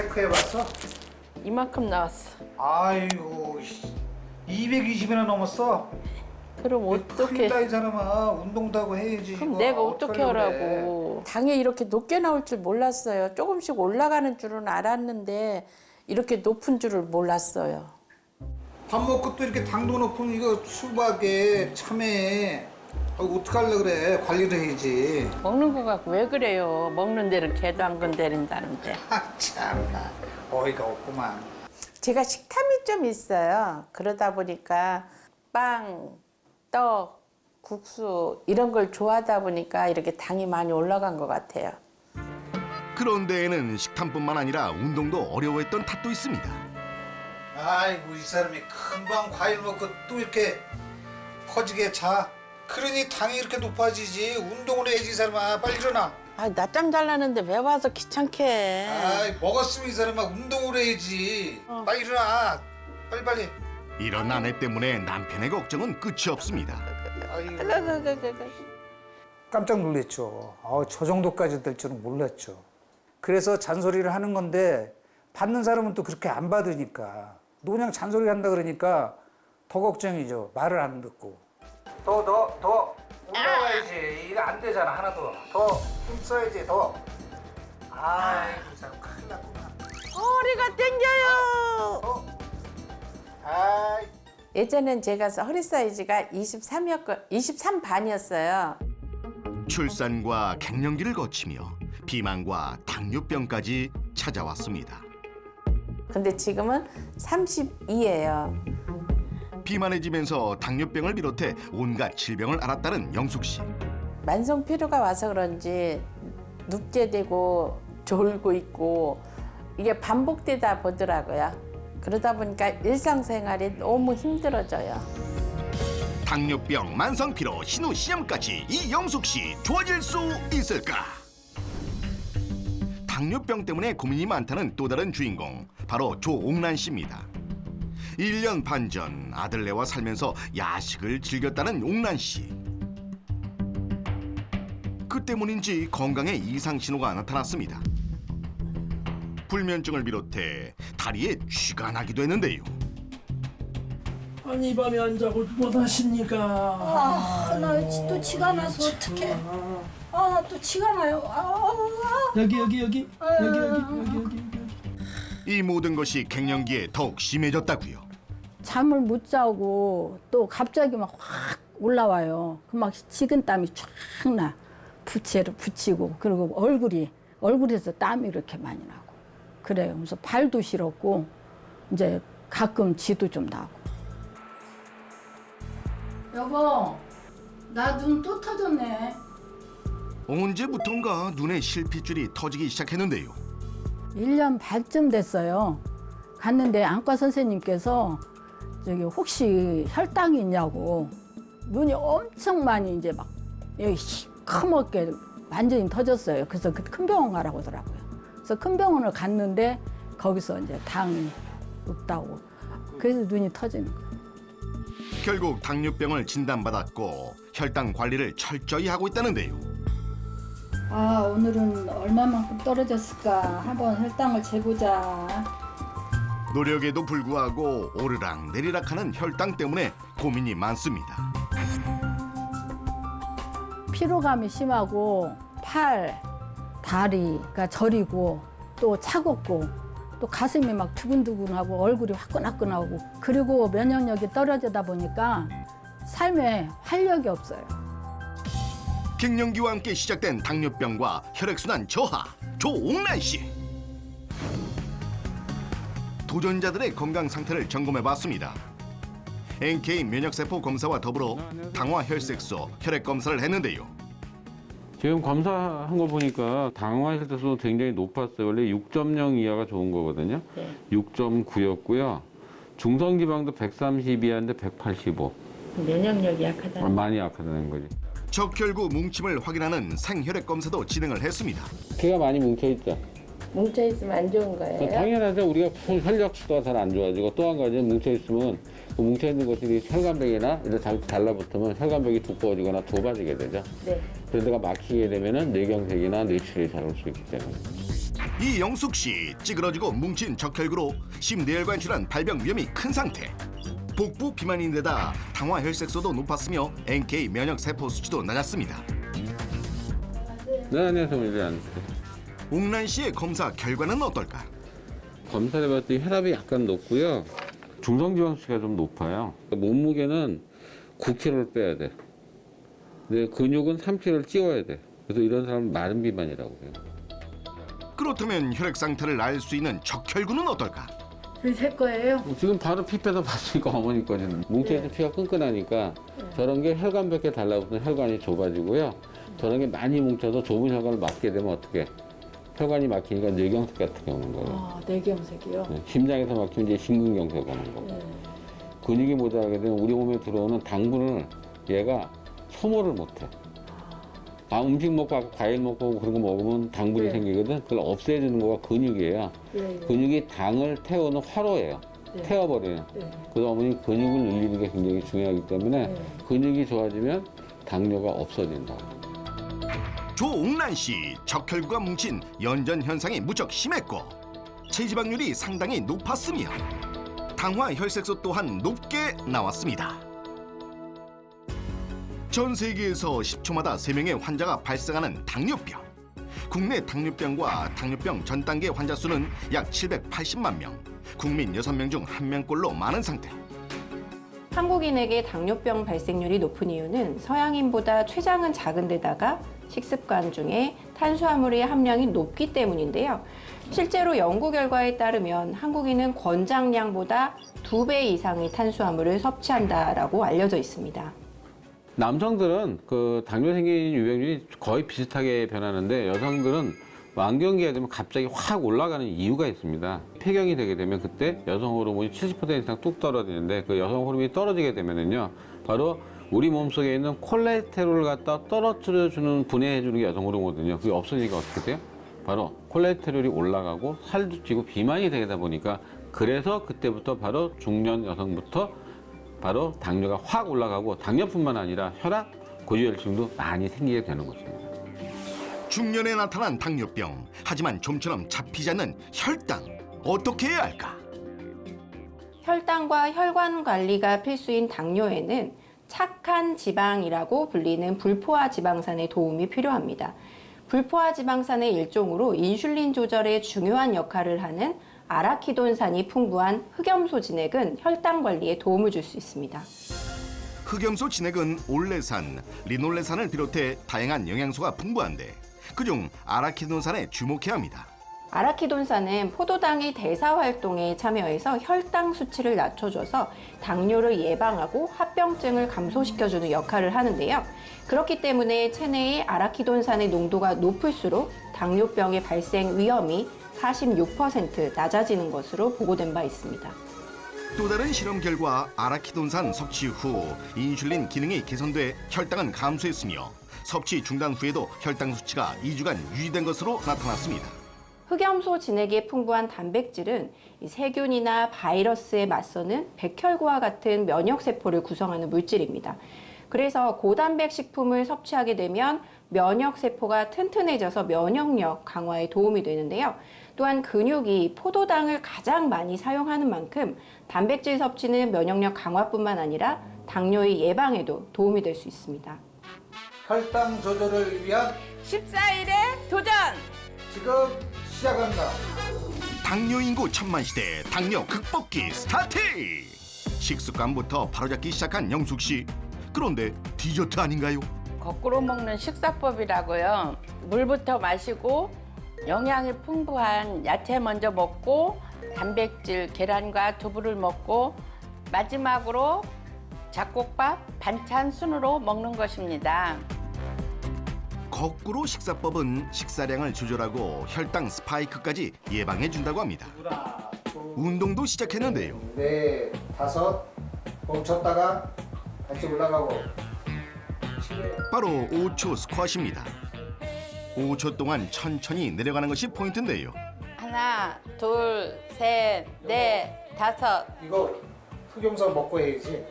체크해봤어? 이만큼 나왔어. 아이고 220이나 넘었어? 그럼 큰일 어떻게? 나이 사람아. 운동도 하고 해야지. 그럼 이거. 내가 어떻게 어떡하려고 하라고? 당이 이렇게 높게 나올 줄 몰랐어요. 조금씩 올라가는 줄은 알았는데 이렇게 높은 줄을 몰랐어요. 밥 먹고 또 이렇게 당도 높으면 이거 수박에 참외 어떡하려고 그래. 관리를 해야지. 먹는 거 갖고 왜 그래요? 먹는 데는 개도 안 건드린다는데. 참나 어이가 없구만. 제가 식탐이 좀 있어요. 그러다 보니까 빵, 떡, 국수 이런 걸 좋아하다 보니까 이렇게 당이 많이 올라간 것 같아요. 그런 데에는 식탐뿐만 아니라 운동도 어려워했던 탓도 있습니다. 아이고 이 사람이 금방 과일 먹고 또 이렇게 퍼지게 자. 그러니 당이 이렇게 높아지지. 운동을 해야지 이 사람아. 빨리 일어나. 아, 낮잠 잘라는데 왜 와서 귀찮게 해. 아이 먹었으면 이 사람아 운동을 해야지. 빨리 일어나. 빨리. 이런 아내 때문에 남편의 걱정은 끝이 없습니다. 깜짝 놀랐죠. 저 정도까지 될 줄은 몰랐죠. 그래서 잔소리를 하는 건데 받는 사람은 또 그렇게 안 받으니까 그냥 잔소리 한다 그러니까 더 걱정이죠. 말을 안 듣고. 더 올라와야지. 이거 안 되잖아. 하나 더 힘써야지 더. 아이고 이 사람 큰일 났구나. 허리가 땡겨요. 아이. 예전엔 제가 허리 사이즈가 23 반이었어요. 출산과 갱년기를 거치며 비만과 당뇨병까지 찾아왔습니다. 근데 지금은 32예요. 비만해지면서 당뇨병을 비롯해 온갖 질병을 앓았다는 영숙 씨. 만성 피로가 와서 그런지 눕게 되고 졸고 있고 이게 반복되다 보더라고요. 그러다 보니까 일상생활이 너무 힘들어져요. 당뇨병, 만성피로, 신우시염까지 이 영숙 씨 좋아질 수 있을까? 당뇨병 때문에 고민이 많다는 또 다른 주인공, 바로 조옥란 씨입니다. 1년 반 전 아들네와 살면서 야식을 즐겼다는 옥란 씨. 그 때문인지 건강에 이상 신호가 나타났습니다. 불면증을 비롯해 다리에 쥐가 나기도 했는데요. 아니 이 밤에 안 자고 뭐 하십니까? 나 또 치가 나서 어떡해. 나 또 치가 나요. 여기. 이 모든 것이 갱년기에 더욱 심해졌다고요. 잠을 못 자고 또 갑자기 막 확 올라와요. 그 막 식은땀이 쫙 나. 부채를 붙이고 그리고 얼굴에서 땀이 이렇게 많이 나고 그래요. 그래서 발도 시렸고 이제 가끔 쥐도 좀 나고. 여보, 나 눈 또 터졌네. 언제부턴가 눈에 실핏줄이 터지기 시작했는데요. 1년 반쯤 됐어요. 갔는데 안과 선생님께서 저기 혹시 혈당이 있냐고 눈이 엄청 많이 이제 막 여기 시커멓게 완전히 터졌어요. 그래서 그 큰 병원 가라고 하더라고요. 그래서 큰 병원을 갔는데 거기서 이제 당이 높다고. 그래서 눈이 터지는 거예요. 결국 당뇨병을 진단받았고 혈당 관리를 철저히 하고 있다는데요. 오늘은 얼마만큼 떨어졌을까 한번 혈당을 재보자. 노력에도 불구하고 오르락 내리락하는 혈당 때문에 고민이 많습니다. 피로감이 심하고 팔, 다리가 저리고 또 차갑고 또 가슴이 막 두근두근하고 얼굴이 화끈화끈하고 그리고 면역력이 떨어지다 보니까 삶에 활력이 없어요. 갱년기와 함께 시작된 당뇨병과 혈액순환 저하, 조옥란 씨. 도전자들의 건강 상태를 점검해봤습니다. NK 면역세포 검사와 더불어 당화 혈색소, 혈액 검사를 했는데요. 지금 검사한 거 보니까 당화 혈색소 굉장히 높았어요. 원래 6.0 이하가 좋은 거거든요. 네. 6.9였고요. 중성지방도 130 이하인데 185. 면역력이 약하다. 많이 약하다는 거지. 적혈구 뭉침을 확인하는 생혈액 검사도 진행을 했습니다. 피가 많이 뭉쳐있죠. 뭉쳐있으면 안 좋은 거예요? 당연하죠. 우리가 혈력 수가 잘 안 좋아지고 또 한 가지는 뭉쳐있으면 그 뭉쳐있는 것들이 혈관벽이나 이런 잘못 달라붙으면 혈관벽이 두꺼워지거나 좁아지게 되죠. 네. 그런 데가 막히게 되면 뇌경색이나 뇌출혈이 잘 올 수 있기 때문에. 이영숙 씨 찌그러지고 뭉친 적혈구로 심뇌혈관 질환 발병 위험이 큰 상태. 복부 비만인데다 당화 혈색소도 높았으며 NK 면역 세포 수치도 낮았습니다. 내 안에서 문제 안 돼. 옥란 씨의 검사 결과는 어떨까? 검사를 해봤더니 혈압이 약간 높고요. 중성지방수치가 좀 높아요. 몸무게는 9kg를 빼야 돼. 근데 근육은 3kg를 찌워야 돼. 그래서 이런 사람은 마른 비만이라고 해요. 그렇다면 혈액 상태를 알 수 있는 적혈구는 어떨까? 제 거예요. 지금 바로 피 빼서 봤으니까 어머니 거는 뭉쳐있는 피가 끈끈하니까 저런 게 혈관벽에 달라붙는 혈관이 좁아지고요. 저런 게 많이 뭉쳐서 좁은 혈관을 막게 되면 어떻게? 혈관이 막히니까 뇌경색 같은 게 오는 거예요. 아, 뇌경색이요? 네, 심장에서 막히면 이제 심근경색 오는 거고. 근육이 모자라게 되면 우리 몸에 들어오는 당분을 얘가 소모를 못해. 음식 먹고 아까 과일 먹고 그런 거 먹으면 당분이 생기거든. 그걸 없애주는 거가 근육이에요. 근육이 당을 태우는 화로예요. 태워버려요. 그래서 어머니 근육을 늘리는 게 굉장히 중요하기 때문에 근육이 좋아지면 당뇨가 없어진다. 조옥란 씨 적혈구가 뭉친 연전 현상이 무척 심했고 체지방률이 상당히 높았으며 당화 혈색소 또한 높게 나왔습니다. 전 세계에서 10초마다 3명의 환자가 발생하는 당뇨병. 국내 당뇨병과 당뇨병 전 단계 환자 수는 약 780만 명. 국민 6명 중 1명꼴로 많은 상태. 한국인에게 당뇨병 발생률이 높은 이유는 서양인보다 췌장은 작은 데다가 식습관 중에 탄수화물의 함량이 높기 때문인데요. 실제로 연구 결과에 따르면 한국인은 권장량보다 2배 이상의 탄수화물을 섭취한다라고 알려져 있습니다. 남성들은 그 당뇨 생기는 유병률이 거의 비슷하게 변하는데 여성들은 만경기가 되면 갑자기 확 올라가는 이유가 있습니다. 폐경이 되게 되면 그때 여성 호르몬이 70% 이상 뚝 떨어지는데 그 여성 호르몬이 떨어지게 되면은요, 바로 우리 몸속에 있는 콜레스테롤을 갖다 떨어뜨려주는 분해해주는 게 여성 호르몬이거든요. 그게 없어지니까 어떻게 돼요? 바로 콜레스테롤이 올라가고 살도 찌고 비만이 되다 보니까 그래서 그때부터 바로 중년 여성부터 바로 당뇨가 확 올라가고 당뇨뿐만 아니라 혈압, 고지혈증도 많이 생기게 되는 것입니다. 중년에 나타난 당뇨병. 하지만 좀처럼 잡히지 않는 혈당. 어떻게 해야 할까? 혈당과 혈관 관리가 필수인 당뇨에는 착한 지방이라고 불리는 불포화 지방산의 도움이 필요합니다. 불포화 지방산의 일종으로 인슐린 조절에 중요한 역할을 하는 아라키돈산이 풍부한 흑염소 진액은 혈당 관리에 도움을 줄 수 있습니다. 흑염소 진액은 올레산, 리놀레산을 비롯해 다양한 영양소가 풍부한데 그중 아라키돈산에 주목해야 합니다. 아라키돈산은 포도당의 대사 활동에 참여해서 혈당 수치를 낮춰줘서 당뇨를 예방하고 합병증을 감소시켜주는 역할을 하는데요. 그렇기 때문에 체내의 아라키돈산의 농도가 높을수록 당뇨병의 발생 위험이 46% 낮아지는 것으로 보고된 바 있습니다. 또 다른 실험 결과 아라키돈산 섭취 후 인슐린 기능이 개선돼 혈당은 감소했으며 섭취 중단 후에도 혈당 수치가 2주간 유지된 것으로 나타났습니다. 흑염소 진액에 풍부한 단백질은 세균이나 바이러스에 맞서는 백혈구와 같은 면역세포를 구성하는 물질입니다. 그래서 고단백 식품을 섭취하게 되면 면역세포가 튼튼해져서 면역력 강화에 도움이 되는데요. 또한 근육이 포도당을 가장 많이 사용하는 만큼 단백질 섭취는 면역력 강화뿐만 아니라 당뇨의 예방에도 도움이 될 수 있습니다. 혈당 조절을 위한 14일의 도전! 지금 시작한다. 당뇨 인구 천만 시대 당뇨 극복기 스타트! 식습관부터 바로잡기 시작한 영숙 씨. 그런데 디저트 아닌가요? 거꾸로 먹는 식사법이라고요. 물부터 마시고 영양이 풍부한 야채 먼저 먹고 단백질, 계란과 두부를 먹고 마지막으로 잡곡밥, 반찬 순으로 먹는 것입니다. 거꾸로 식사법은 식사량을 조절하고 혈당 스파이크까지 예방해 준다고 합니다. 운동도 시작했는데요. 4, 5 멈췄다가 다시 올라가고 바로 5초 스쿼트입니다. 5초 동안 천천히 내려가는 것이 포인트인데요. 하나, 둘, 셋, 넷, 다섯. 이거 흑염소 먹고 해야지.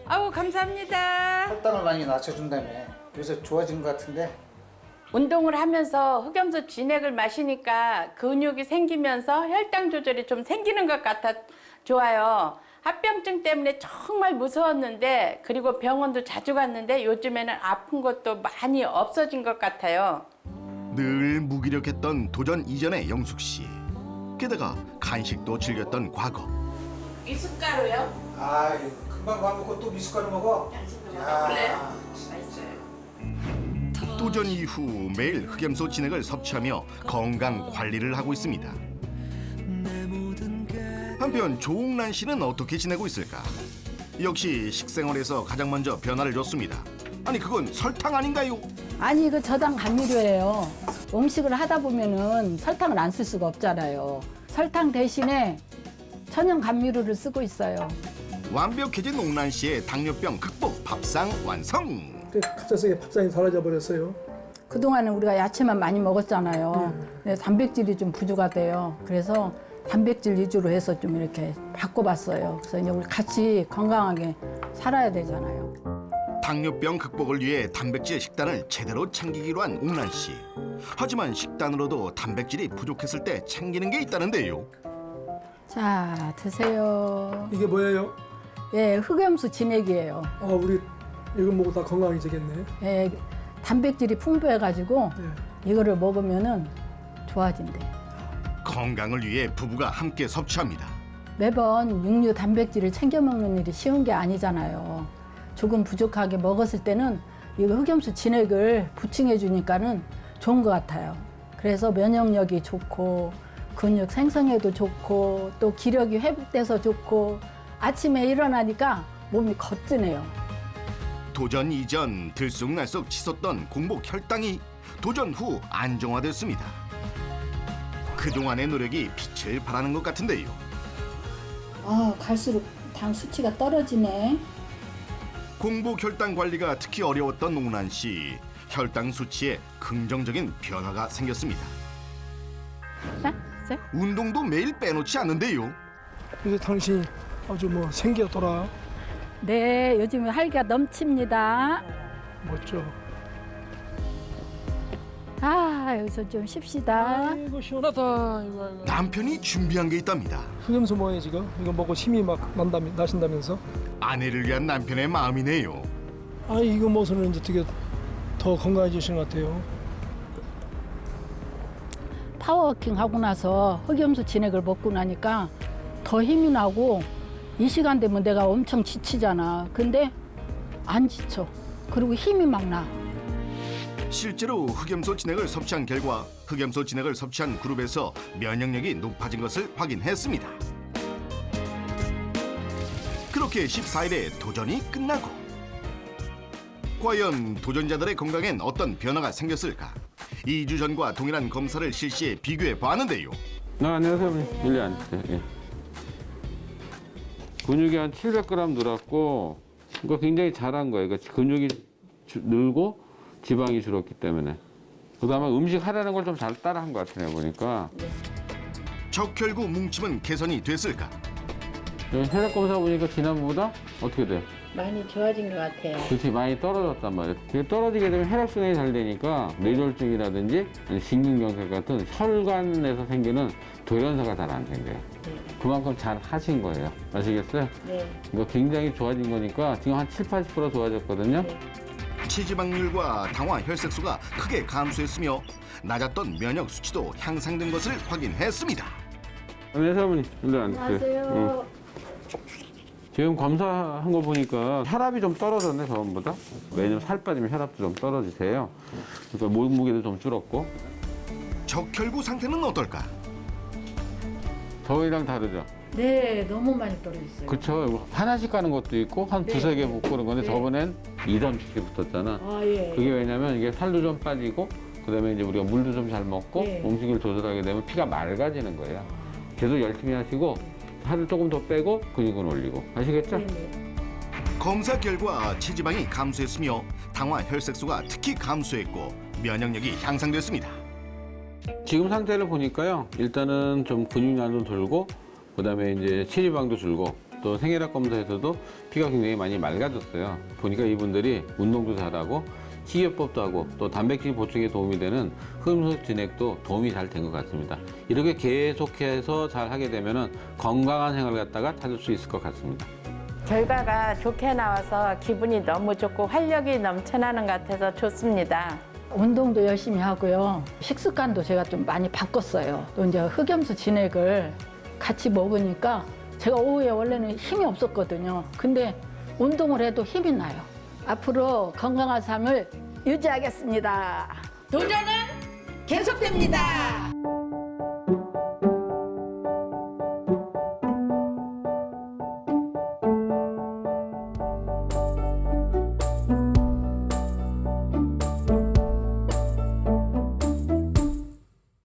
아우 감사합니다. 혈당을 많이 낮춰준다며. 요새 좋아진 것 같은데 운동을 하면서 흑염소 진액을 마시니까 근육이 생기면서 혈당 조절이 좀 생기는 것 같아 좋아요. 합병증 때문에 정말 무서웠는데 그리고 병원도 자주 갔는데 요즘에는 아픈 것도 많이 없어진 것 같아요. 늘 무기력했던 도전 이전의 영숙 씨. 게다가 간식도 즐겼던 과거. 미숫가루요? 아이 금방 밥 먹고 또 미숫가루 먹어? 야, 도전 이후 매일 흑염소 진액을 섭취하며 건강 관리를 하고 있습니다. 한편 조옥란 씨는 어떻게 지내고 있을까? 역시 식생활에서 가장 먼저 변화를 줬습니다. 아니 그건 설탕 아닌가요? 아니 이거 저당 감미료예요. 음식을 하다 보면은 설탕을 안 쓸 수가 없잖아요. 설탕 대신에 천연 감미료를 쓰고 있어요. 완벽해진 옥란 씨의 당뇨병 극복 밥상 완성. 갑자기 밥상이 사라져 버렸어요. 그동안은 우리가 야채만 많이 먹었잖아요. 근데 단백질이 좀 부족하대요. 그래서 단백질 위주로 해서 좀 이렇게 바꿔봤어요. 그래서 이제 우리 같이 건강하게 살아야 되잖아요. 당뇨병 극복을 위해 단백질 식단을 제대로 챙기기로 한 옥란 씨. 하지만 식단으로도 단백질이 부족했을 때 챙기는 게 있다는데요. 자, 드세요. 이게 뭐예요? 예, 흑염소 진액이에요. 아, 우리 이거 먹고 다 건강해지겠네. 예, 단백질이 풍부해가지고 이거를 먹으면은 좋아진대. 건강을 위해 부부가 함께 섭취합니다. 매번 육류 단백질을 챙겨 먹는 일이 쉬운 게 아니잖아요. 조금 부족하게 먹었을 때는 이거 흑염소 진액을 보충해 주니까는 좋은 것 같아요. 그래서 면역력이 좋고 근육 생성에도 좋고 또 기력이 회복돼서 좋고 아침에 일어나니까 몸이 거뜬해요. 도전 이전 들쑥날쑥 치솟던 공복 혈당이 도전 후 안정화됐습니다. 그동안의 노력이 빛을 발하는 것 같은데요. 아, 갈수록 당 수치가 떨어지네. 공복 혈당 관리가 특히 어려웠던 옥란 씨. 혈당 수치에 긍정적인 변화가 생겼습니다. 운동도 매일 빼놓지 않는데요. 이제 당신이 아주 뭐 생기었더라. 네, 요즘에 활기가 넘칩니다. 멋져. 아, 여기서 좀 쉽시다. 아이고 시원하다. 이거. 남편이 준비한 게 있답니다. 흑염소 뭐예요 지금? 이거 먹고 힘이 막 나신다면서? 아내를 위한 남편의 마음이네요. 아 이거 먹어서는 이제 되게 더 건강해지시는 것 같아요. 파워워킹 하고 나서 흑염소 진액을 먹고 나니까 더 힘이 나고 이 시간 되면 내가 엄청 지치잖아. 근데 안 지쳐. 그리고 힘이 막 나. 실제로 흑염소 진액을 섭취한 결과 흑염소 진액을 섭취한 그룹에서 면역력이 높아진 것을 확인했습니다. 그렇게 14일에 도전이 끝나고 과연 도전자들의 건강엔 어떤 변화가 생겼을까? 2주 전과 동일한 검사를 실시해 비교해 봤는데요. 안녕하세요. 일리 앉으세요. 예. 근육이 한 700g 늘었고 이거 굉장히 잘한 거예요. 그러니까 근육이 늘고 지방이 줄었기 때문에. 그다음에 음식 하라는 걸 좀 잘 따라한 것 같아요. 보니까. 적혈구 뭉침은 개선이 됐을까? 혈액 검사 보니까 지난번보다 어떻게 돼요? 많이 좋아진 것 같아요. 그렇지 많이 떨어졌단 말이에요. 그게 떨어지게 되면 혈액순환이 잘 되니까 뇌졸중이라든지 신근경색 같은 혈관에서 생기는 돌연사가 잘 안 생겨요. 그만큼 잘 하신 거예요. 아시겠어요? 네. 이거 굉장히 좋아진 거니까 지금 한 7~80% 좋아졌거든요. 체지방률과 당화 혈색소가 크게 감소했으며 낮았던 면역 수치도 향상된 것을 확인했습니다. 안녕하세요, 어머니. 일로 앉으세요. 지금 검사한 거 보니까 혈압이 좀 떨어졌네, 저번보다. 왜냐면 살 빠지면 혈압도 좀 떨어지세요. 그러니까 몸무게도 좀 줄었고. 적혈구 상태는 어떨까? 저희랑 다르죠? 네, 너무 많이 떨어졌어요. 그쵸. 하나씩 가는 것도 있고, 한 두세 개 묶고 그런 건데, 저번엔 2, 3씩 붙었잖아. 아, 예. 그게 왜냐면 이게 살도 좀 빠지고, 그 다음에 이제 우리가 물도 좀 잘 먹고, 음식을 조절하게 되면 피가 맑아지는 거예요. 계속 열심히 하시고, 살을 조금 더 빼고, 근육은 올리고. 아시겠죠? 검사 결과 체지방이 감소했으며 당화 혈색소가 특히 감소했고 면역력이 향상됐습니다. 지금 상태를 보니까요. 일단은 좀 근육량도 돌고, 그 다음에 이제 체지방도 줄고, 또 생혈압 검사에서도 피가 굉장히 많이 맑아졌어요. 보니까 이분들이 운동도 잘하고, 식이요법도 하고 또 단백질 보충에 도움이 되는 흡음소 진액도 도움이 잘 된 것 같습니다. 이렇게 계속해서 잘 하게 되면은 건강한 생활을 갖다가 찾을 수 있을 것 같습니다. 결과가 좋게 나와서 기분이 너무 좋고 활력이 넘쳐나는 것 같아서 좋습니다. 운동도 열심히 하고요. 식습관도 제가 좀 많이 바꿨어요. 또 이제 흑염소 진액을 같이 먹으니까 제가 오후에 원래는 힘이 없었거든요. 근데 운동을 해도 힘이 나요. 앞으로 건강한 삶을 유지하겠습니다. 도전은 계속됩니다.